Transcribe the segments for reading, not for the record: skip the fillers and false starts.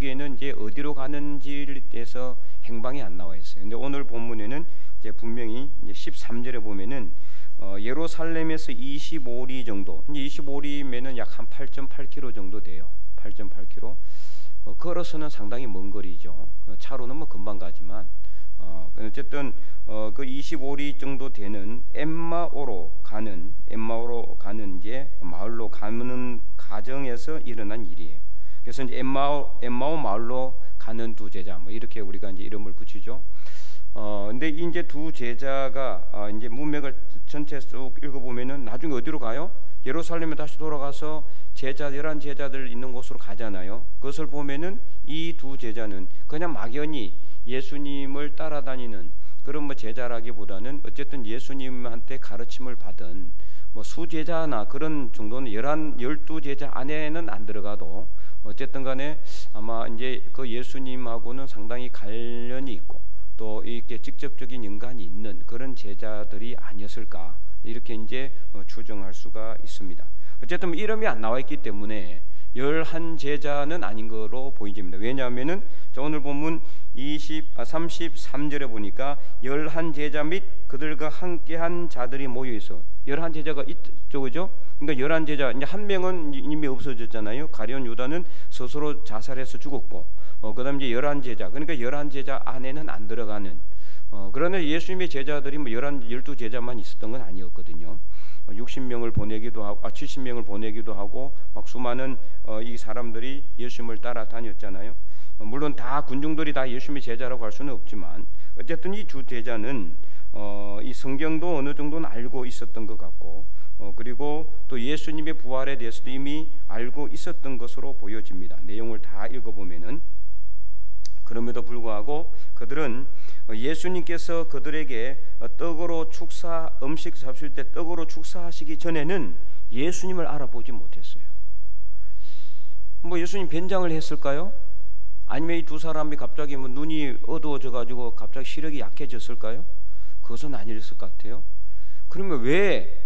거기에는 이제 어디로 가는지에 대해서 행방이 안 나와 있어요. 근데 오늘 본문에는 이제 분명히 이제 13절에 보면은 예루살렘에서 25리 정도, 이제 25리면은 약 한 8.8km 정도 돼요. 8.8km. 걸어서는 상당히 먼 거리죠. 차로는 뭐 금방 가지만 어쨌든 그 25리 정도 되는 엠마오로 가는 이제 마을로 가는 가정에서 일어난 일이에요. 그래서 이제 엠마오 마을로 가는 두 제자, 뭐 이렇게 우리가 이제 이름을 붙이죠. 근데 이제 두 제자가 이제 문맥을 전체 쭉 읽어보면은 나중에 어디로 가요? 예루살렘에 다시 돌아가서 11 제자들 있는 곳으로 가잖아요. 그것을 보면은 이 두 제자는 그냥 막연히 예수님을 따라다니는 그런 뭐 제자라기보다는 어쨌든 예수님한테 가르침을 받은 뭐 수제자나 그런 정도는 12제자 안에는 안 들어가도 어쨌든 간에 아마 이제 그 예수님하고는 상당히 관련이 있고 또 이렇게 직접적인 연관이 있는 그런 제자들이 아니었을까, 이렇게 이제 추정할 수가 있습니다. 어쨌든 이름이 안 나와 있기 때문에 11제자는 아닌 거로 보여집니다. 왜냐하면은 오늘 본문 33절에 보니까 11제자 및 그들과 함께한 자들이 모여 있어. 11제자가 있죠, 그죠? 그러니까 11제자, 이제 한 명은 이미 없어졌잖아요. 가룟 유다는 스스로 자살해서 죽었고, 그다음 이제 11제자, 그러니까 11제자 안에는 안 들어가는. 그러나 예수님의 제자들이 뭐 12제자만 있었던 건 아니었거든요. 60명을 보내기도 하고 70명을 보내기도 하고 막 수많은 이 사람들이 예수님을 따라다녔잖아요. 물론 다 군중들이 다 예수님의 제자라고 할 수는 없지만 어쨌든 이 두 제자는 이 성경도 어느 정도는 알고 있었던 것 같고 그리고 또 예수님의 부활에 대해서도 이미 알고 있었던 것으로 보여집니다. 내용을 다 읽어보면은. 그럼에도 불구하고 그들은 예수님께서 그들에게 음식 잡수실 때 떡으로 축사하시기 전에는 예수님을 알아보지 못했어요. 뭐 예수님 변장을 했을까요? 아니면 이 두 사람이 갑자기 뭐 눈이 어두워져 가지고 갑자기 시력이 약해졌을까요? 그것은 아니었을 것 같아요. 그러면 왜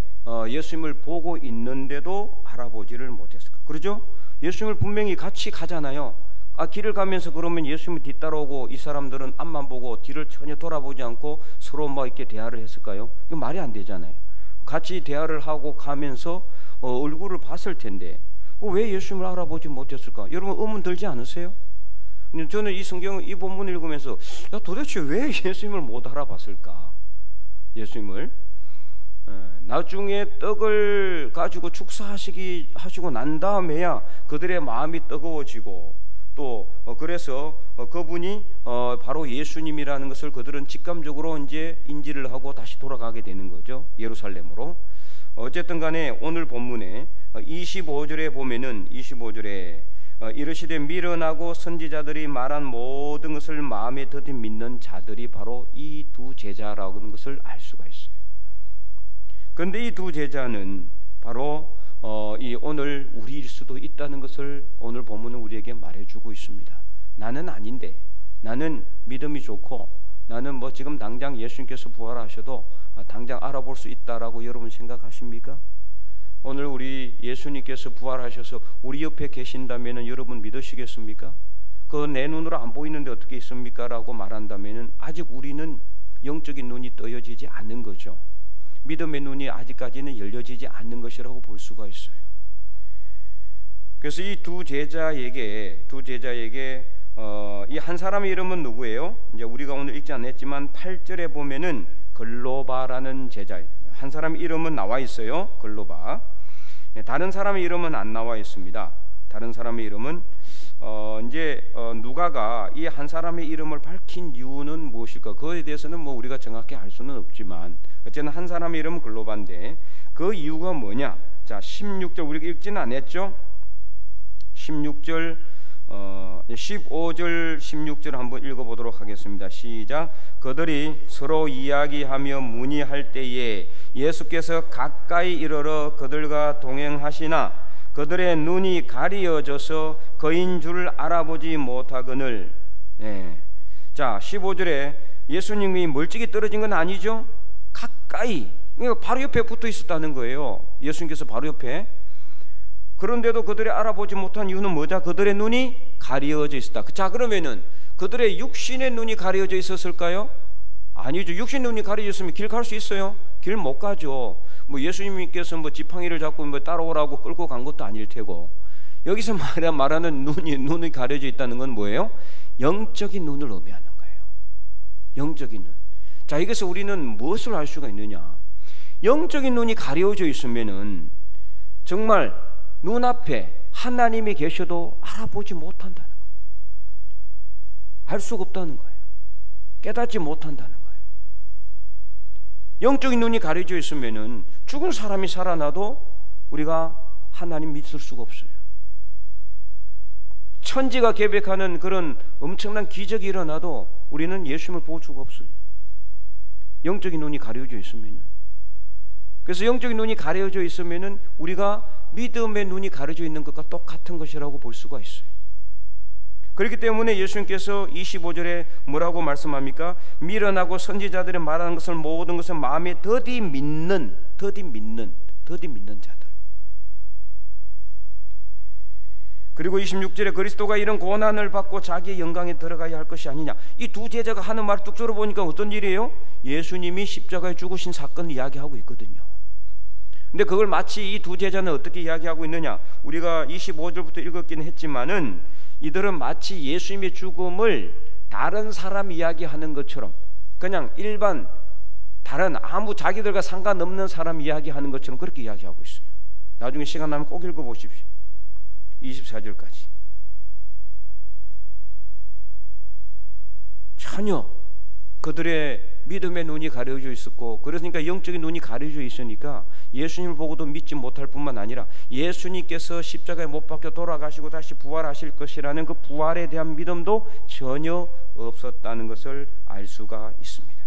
예수님을 보고 있는데도 알아보지를 못했을까? 그러죠? 예수님을 분명히 같이 가잖아요. 길을 가면서 그러면 예수님이 뒤따라오고 이 사람들은 앞만 보고 뒤를 전혀 돌아보지 않고 서로 뭐 이렇게 대화를 했을까요? 이거 말이 안 되잖아요. 같이 대화를 하고 가면서 얼굴을 봤을 텐데 왜 예수님을 알아보지 못했을까? 여러분 의문 들지 않으세요? 저는 이 성경 이 본문 읽으면서 도대체 왜 예수님을 못 알아봤을까? 예수님을 나중에 떡을 가지고 축사하시고 난 다음에야 그들의 마음이 뜨거워지고 또 그래서 그분이 바로 예수님이라는 것을 그들은 직감적으로 이제 인지를 하고 다시 돌아가게 되는 거죠. 예루살렘으로. 어쨌든 간에 오늘 본문에 25절에 보면은 25절에 이르시되 미련하고 선지자들이 말한 모든 것을 마음에 더디 믿는 자들이 바로 이 두 제자라는 것을 알 수가 있어요. 그런데 이 두 제자는 바로 이 오늘 우리일 수도 있다는 것을 오늘 본문은 우리에게 말해주고 있습니다. 나는 아닌데, 나는 믿음이 좋고 나는 뭐 지금 당장 예수님께서 부활하셔도 당장 알아볼 수 있다라고 여러분 생각하십니까? 오늘 우리 예수님께서 부활하셔서 우리 옆에 계신다면 여러분 믿으시겠습니까? 그 내 눈으로 안 보이는데 어떻게 있습니까? 라고 말한다면 아직 우리는 영적인 눈이 떠여지지 않는 거죠. 믿음의 눈이 아직까지는 열려지지 않는 것이라고 볼 수가 있어요. 그래서 이 두 제자에게 이 한 사람의 이름은 누구예요? 이제 우리가 오늘 읽지 않았지만 8절에 보면은 글로바라는 제자, 한 사람의 이름은 나와 있어요. 글로바. 다른 사람의 이름은 안 나와 있습니다. 다른 사람의 이름은 누가가 이 한 사람의 이름을 밝힌 이유는 무엇일까? 그거에 대해서는 뭐 우리가 정확히 알 수는 없지만 어쨌든 한 사람의 이름은 글로바인데 그 이유가 뭐냐? 자, 16절 우리가 읽지는 않았죠? 15절 16절 한번 읽어보도록 하겠습니다. 시작. 그들이 서로 이야기하며 문의할 때에 예수께서 가까이 이르러 그들과 동행하시나 그들의 눈이 가리어져서 그인 줄 알아보지 못하거늘. 자, 15절에 예수님이 멀찍이 떨어진 건 아니죠? 가까이, 바로 옆에 붙어 있었다는 거예요. 예수님께서 바로 옆에. 그런데도 그들이 알아보지 못한 이유는 뭐냐? 그들의 눈이 가려져 있었다. 자, 그러면은 그들의 육신의 눈이 가려져 있었을까요? 아니죠. 육신 눈이 가려졌으면 길 갈 수 있어요? 길 못 가죠. 뭐 예수님께서 뭐 지팡이를 잡고 뭐 따라오라고 끌고 간 것도 아닐 테고. 여기서 말하는 눈이 가려져 있다는 건 뭐예요? 영적인 눈을 의미하는 거예요. 영적인 눈. 자, 여기서 우리는 무엇을 알 수가 있느냐? 영적인 눈이 가려져 있으면은 정말 눈앞에 하나님이 계셔도 알아보지 못한다는 거예요. 알 수가 없다는 거예요. 깨닫지 못한다는 거예요. 영적인 눈이 가려져 있으면은 죽은 사람이 살아나도 우리가 하나님 믿을 수가 없어요. 천지가 계백하는 그런 엄청난 기적이 일어나도 우리는 예수님을 볼 수가 없어요. 영적인 눈이 가려져 있으면은. 그래서 영적인 눈이 가려져 있으면은 우리가 믿음의 눈이 가려져 있는 것과 똑같은 것이라고 볼 수가 있어요. 그렇기 때문에 예수님께서 25절에 뭐라고 말씀합니까? 미련하고 선지자들이 말하는 것을 모든 것을 마음에 더디 믿는 자들. 그리고 26절에 그리스도가 이런 고난을 받고 자기의 영광에 들어가야 할 것이 아니냐. 이 두 제자가 하는 말 뚝 들어보니까 어떤 일이에요? 예수님이 십자가에 죽으신 사건을 이야기하고 있거든요. 근데 그걸 마치 이 두 제자는 어떻게 이야기하고 있느냐? 우리가 25절부터 읽었기는 했지만은 이들은 마치 예수님의 죽음을 다른 사람 이야기하는 것처럼, 그냥 일반 다른 아무 자기들과 상관없는 사람 이야기하는 것처럼 그렇게 이야기하고 있어요. 나중에 시간 나면 꼭 읽어보십시오. 24절까지. 전혀 그들의 믿음의 눈이 가려져 있었고, 그러니까 영적인 눈이 가려져 있으니까 예수님을 보고도 믿지 못할 뿐만 아니라 예수님께서 십자가에 못 박혀 돌아가시고 다시 부활하실 것이라는 그 부활에 대한 믿음도 전혀 없었다는 것을 알 수가 있습니다.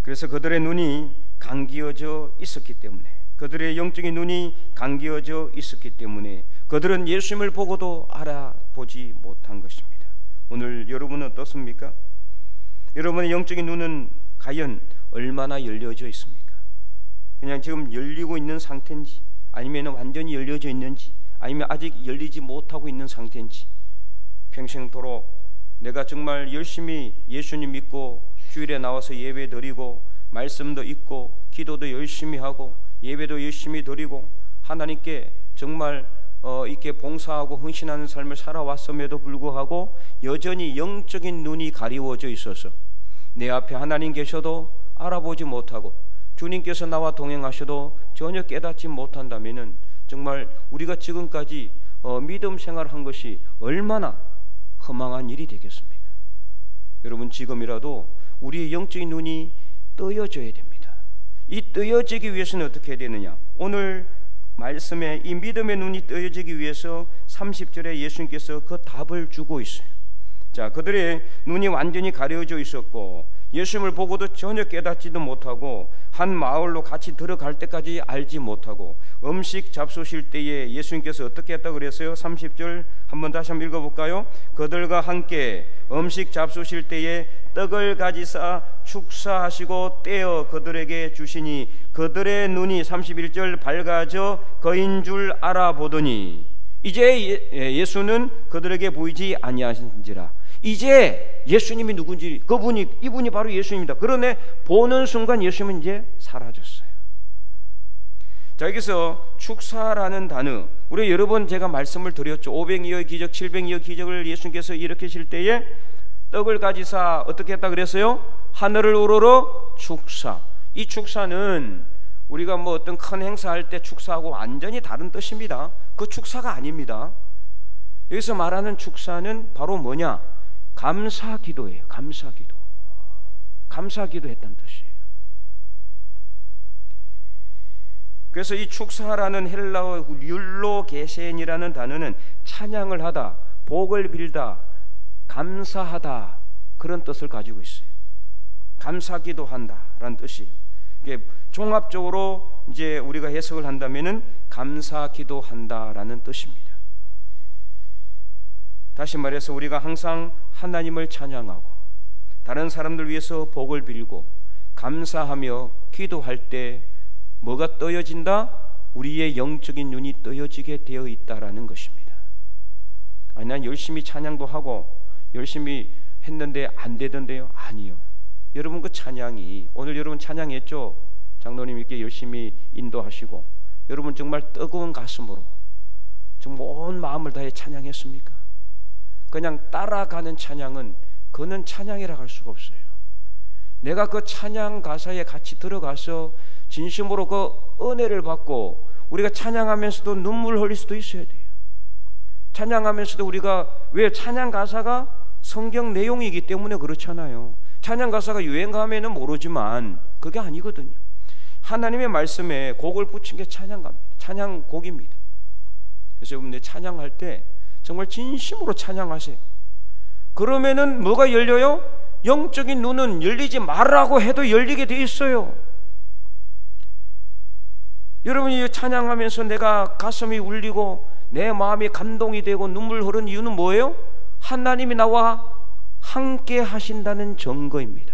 그래서 그들의 눈이 감기어져 있었기 때문에, 그들의 영적인 눈이 감기어져 있었기 때문에 그들은 예수님을 보고도 알아보지 못한 것입니다. 오늘 여러분은 어떻습니까? 여러분의 영적인 눈은 과연 얼마나 열려져 있습니까? 그냥 지금 열리고 있는 상태인지, 아니면 완전히 열려져 있는지, 아니면 아직 열리지 못하고 있는 상태인지, 평생토록 내가 정말 열심히 예수님 믿고 주일에 나와서 예배 드리고 말씀도 읽고 기도도 열심히 하고 예배도 열심히 드리고 하나님께 정말 이렇게 봉사하고 헌신하는 삶을 살아왔음에도 불구하고 여전히 영적인 눈이 가리워져 있어서 내 앞에 하나님 계셔도 알아보지 못하고 주님께서 나와 동행하셔도 전혀 깨닫지 못한다면은 정말 우리가 지금까지 믿음 생활한 것이 얼마나 허망한 일이 되겠습니까? 여러분, 지금이라도 우리의 영적인 눈이 뜨여져야 됩니다. 이 뜨여지기 위해서는 어떻게 해야 되느냐? 오늘 말씀에 이 믿음의 눈이 뜨여지기 위해서 30절에 예수님께서 그 답을 주고 있어요. 자, 그들의 눈이 완전히 가려져 있었고 예수님을 보고도 전혀 깨닫지도 못하고 한 마을로 같이 들어갈 때까지 알지 못하고 음식 잡수실 때에 예수님께서 어떻게 했다고 그랬어요? 30절 한번 다시 한번 읽어볼까요? 그들과 함께 음식 잡수실 때에 떡을 가지사 축사하시고 떼어 그들에게 주시니 그들의 눈이 31절 밝아져 그인 줄 알아보더니, 이제 예수는 그들에게 보이지 아니하신지라. 이제 예수님이 누군지, 이분이 바로 예수님입니다. 그러네 보는 순간 예수님은 이제 사라졌어요. 자, 여기서 축사라는 단어, 우리 여러 번 제가 말씀을 드렸죠. 500여의 기적, 700여의 기적을 예수님께서 일으키실 때에 떡을 가지사 어떻게 했다 그랬어요? 하늘을 우러러 축사. 이 축사는 우리가 뭐 어떤 큰 행사할 때 축사하고 완전히 다른 뜻입니다. 그 축사가 아닙니다. 여기서 말하는 축사는 바로 뭐냐? 감사기도예요. 감사기도. 감사기도 했다는 뜻이에요. 그래서 이 축사라는 헬라어 율로게센이라는 단어는 찬양을 하다, 복을 빌다, 감사하다, 그런 뜻을 가지고 있어요. 감사기도한다라는 뜻이에요. 이게 종합적으로 이제 우리가 해석을 한다면은 감사기도한다라는 뜻입니다. 다시 말해서 우리가 항상 하나님을 찬양하고 다른 사람들 위해서 복을 빌고 감사하며 기도할 때 뭐가 떠여진다? 우리의 영적인 눈이 떠여지게 되어 있다라는 것입니다. 아니, 난 열심히 찬양도 하고 열심히 했는데 안 되던데요? 아니요. 여러분 그 찬양이, 오늘 여러분 찬양했죠? 장로님께 열심히 인도하시고 여러분 정말 뜨거운 가슴으로 정말 온 마음을 다해 찬양했습니까? 그냥 따라가는 찬양은 그는 찬양이라 할 수가 없어요. 내가 그 찬양 가사에 같이 들어가서 진심으로 그 은혜를 받고 우리가 찬양하면서도 눈물 흘릴 수도 있어야 돼요. 찬양하면서도 우리가, 왜 찬양 가사가 성경 내용이기 때문에 그렇잖아요. 찬양 가사가 유행가면은 모르지만 그게 아니거든요. 하나님의 말씀에 곡을 붙인 게 찬양가입니다. 찬양곡입니다. 그래서 여러분들 찬양할 때 정말 진심으로 찬양하세요. 그러면은 뭐가 열려요? 영적인 눈은 열리지 말라고 해도 열리게 돼 있어요. 여러분이 찬양하면서 내가 가슴이 울리고 내 마음이 감동이 되고 눈물 흐르는 이유는 뭐예요? 하나님이 나와 함께 하신다는 증거입니다.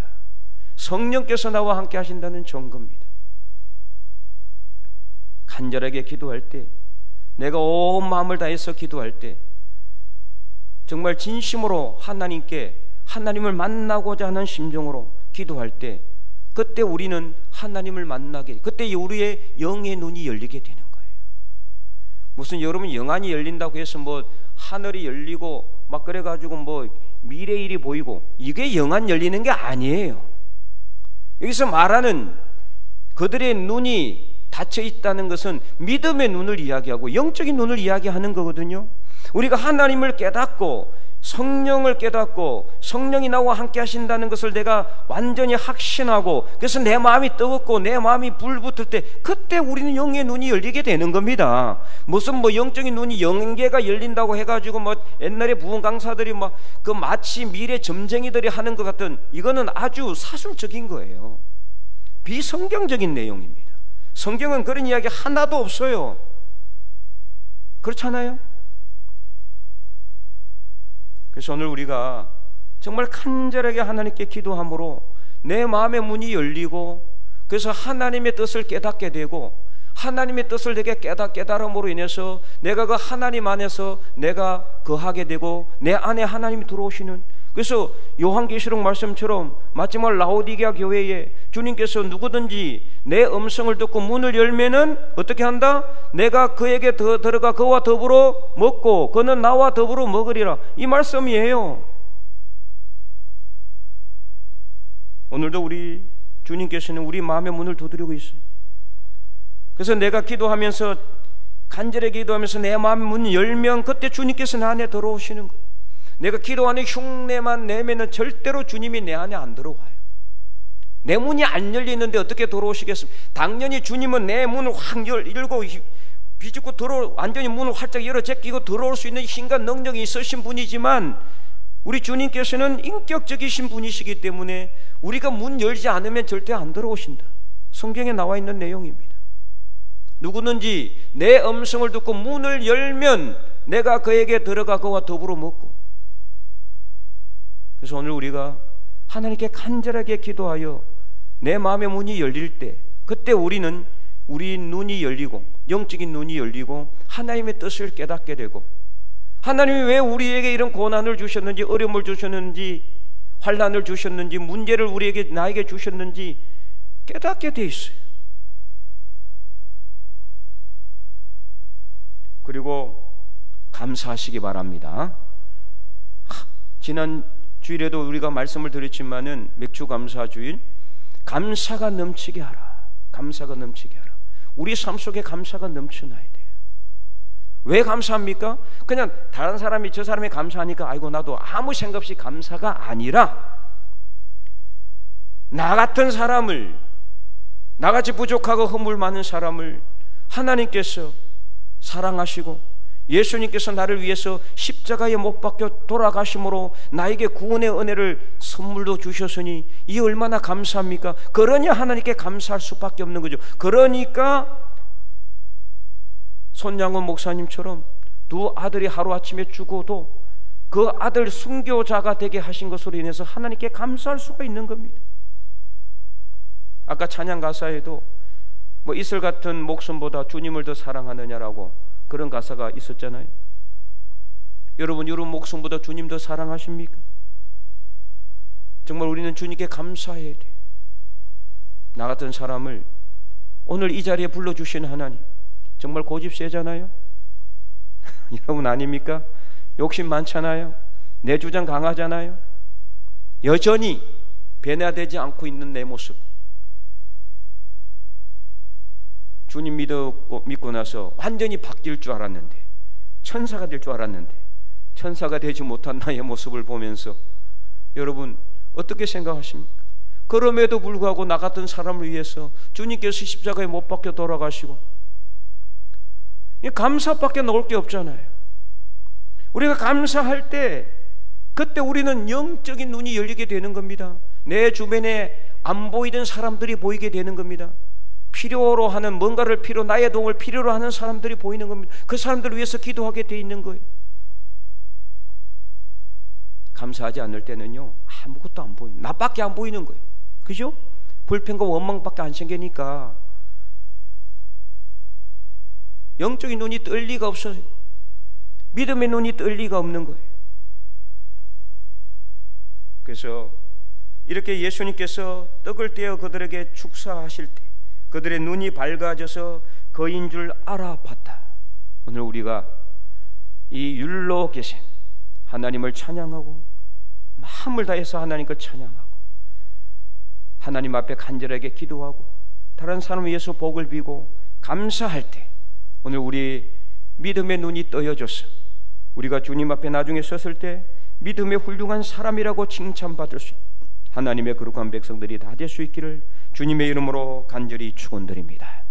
성령께서 나와 함께 하신다는 증거입니다. 간절하게 기도할 때, 내가 온 마음을 다해서 기도할 때, 정말 진심으로 하나님을 만나고자 하는 심정으로 기도할 때, 그때 우리는 하나님을 만나게, 그때 우리의 영의 눈이 열리게 되는 거예요. 무슨 여러분 영안이 열린다고 해서 뭐 하늘이 열리고 막 그래가지고 뭐 미래일이 보이고, 이게 영안 열리는 게 아니에요. 여기서 말하는 그들의 눈이 닫혀 있다는 것은 믿음의 눈을 이야기하고 영적인 눈을 이야기하는 거거든요. 우리가 하나님을 깨닫고 성령을 깨닫고 성령이 나와 함께 하신다는 것을 내가 완전히 확신하고, 그래서 내 마음이 뜨겁고 내 마음이 불붙을 때, 그때 우리는 영의 눈이 열리게 되는 겁니다. 무슨 뭐 영적인 눈이 영계가 열린다고 해가지고 뭐 옛날에 부흥 강사들이 막 그 마치 미래 점쟁이들이 하는 것 같은, 이거는 아주 사술적인 거예요. 비성경적인 내용입니다. 성경은 그런 이야기 하나도 없어요. 그렇잖아요? 그래서 오늘 우리가 정말 간절하게 하나님께 기도함으로 내 마음의 문이 열리고, 그래서 하나님의 뜻을 깨닫게 되고, 하나님의 뜻을 내게 깨달음으로 인해서 내가 그 하나님 안에서 내가 거하게 되고 내 안에 하나님이 들어오시는, 그래서 요한계시록 말씀처럼 마지막 라오디게아 교회에 주님께서 누구든지 내 음성을 듣고 문을 열면은 어떻게 한다? 내가 그에게 들어가 그와 더불어 먹고 그는 나와 더불어 먹으리라, 이 말씀이에요. 오늘도 우리 주님께서는 우리 마음의 문을 두드리고 있어요. 그래서 내가 기도하면서, 간절하게 기도하면서 내 마음의 문을 열면 그때 주님께서 내 안에 들어오시는 거예요. 내가 기도하는 흉내만 내면은 절대로 주님이 내 안에 안 들어와요. 내 문이 안 열리는데 어떻게 들어오시겠습니까? 당연히 주님은 내 문을 확 열고 비집고 완전히 문을 활짝 열어 제끼고 들어올 수 있는 힘과 능력이 있으신 분이지만, 우리 주님께서는 인격적이신 분이시기 때문에 우리가 문 열지 않으면 절대 안 들어오신다. 성경에 나와 있는 내용입니다. 누구든지 내 음성을 듣고 문을 열면 내가 그에게 들어가 그와 더불어 먹고. 그래서 오늘 우리가 하나님께 간절하게 기도하여 내 마음의 문이 열릴 때, 그때 우리는 우리 눈이 열리고 영적인 눈이 열리고 하나님의 뜻을 깨닫게 되고, 하나님이 왜 우리에게 이런 고난을 주셨는지, 어려움을 주셨는지, 환난을 주셨는지, 문제를 나에게 주셨는지 깨닫게 돼 있어요. 그리고 감사하시기 바랍니다. 지난 주일에도 우리가 말씀을 드렸지만은 맥주 감사 주일, 감사가 넘치게 하라. 감사가 넘치게 하라. 우리 삶 속에 감사가 넘쳐나야 돼요. 왜 감사합니까? 그냥 다른 사람이, 저 사람이 감사하니까 아이고 나도 아무 생각 없이 감사가 아니라, 나 같은 사람을, 나같이 부족하고 허물 많은 사람을 하나님께서 사랑하시고 예수님께서 나를 위해서 십자가에 못 박혀 돌아가심으로 나에게 구원의 은혜를 선물로 주셨으니 이 얼마나 감사합니까? 그러니 하나님께 감사할 수밖에 없는 거죠. 그러니까 손양원 목사님처럼 두 아들이 하루아침에 죽어도 그 아들 순교자가 되게 하신 것으로 인해서 하나님께 감사할 수가 있는 겁니다. 아까 찬양 가사에도 뭐 이슬 같은 목숨보다 주님을 더 사랑하느냐라고 그런 가사가 있었잖아요. 여러분 목숨보다 주님 더 사랑하십니까? 정말 우리는 주님께 감사해야 돼요. 나 같은 사람을 오늘 이 자리에 불러주신 하나님 정말 고집 세잖아요. 여러분 아닙니까? 욕심 많잖아요. 내 주장 강하잖아요. 여전히 변화되지 않고 있는 내 모습, 주님 믿고 나서 완전히 바뀔 줄 알았는데, 천사가 될 줄 알았는데 천사가 되지 못한 나의 모습을 보면서 여러분 어떻게 생각하십니까? 그럼에도 불구하고 나 같은 사람을 위해서 주님께서 십자가에 못 박혀 돌아가시고, 감사밖에 나올 게 없잖아요. 우리가 감사할 때 그때 우리는 영적인 눈이 열리게 되는 겁니다. 내 주변에 안 보이던 사람들이 보이게 되는 겁니다. 필요로 하는 뭔가를 나의 도움을 필요로 하는 사람들이 보이는 겁니다. 그 사람들을 위해서 기도하게 돼 있는 거예요. 감사하지 않을 때는요 아무것도 안 보여요. 나밖에 안 보이는 거예요. 그죠? 불평과 원망밖에 안 생기니까 영적인 눈이 뜰 리가 없어요. 믿음의 눈이 뜰 리가 없는 거예요. 그래서 이렇게 예수님께서 떡을 떼어 그들에게 축사하실 때 그들의 눈이 밝아져서 거인 줄 알아봤다. 오늘 우리가 이 율로 계신 하나님을 찬양하고 마음을 다해서 하나님을 찬양하고 하나님 앞에 간절하게 기도하고 다른 사람을 위해서 복을 비고 감사할 때 오늘 우리 믿음의 눈이 떠여져서 우리가 주님 앞에 나중에 섰을 때 믿음의 훌륭한 사람이라고 칭찬받을 수 있는 하나님의 거룩한 백성들이 다 될 수 있기를 주님의 이름으로 간절히 축원드립니다.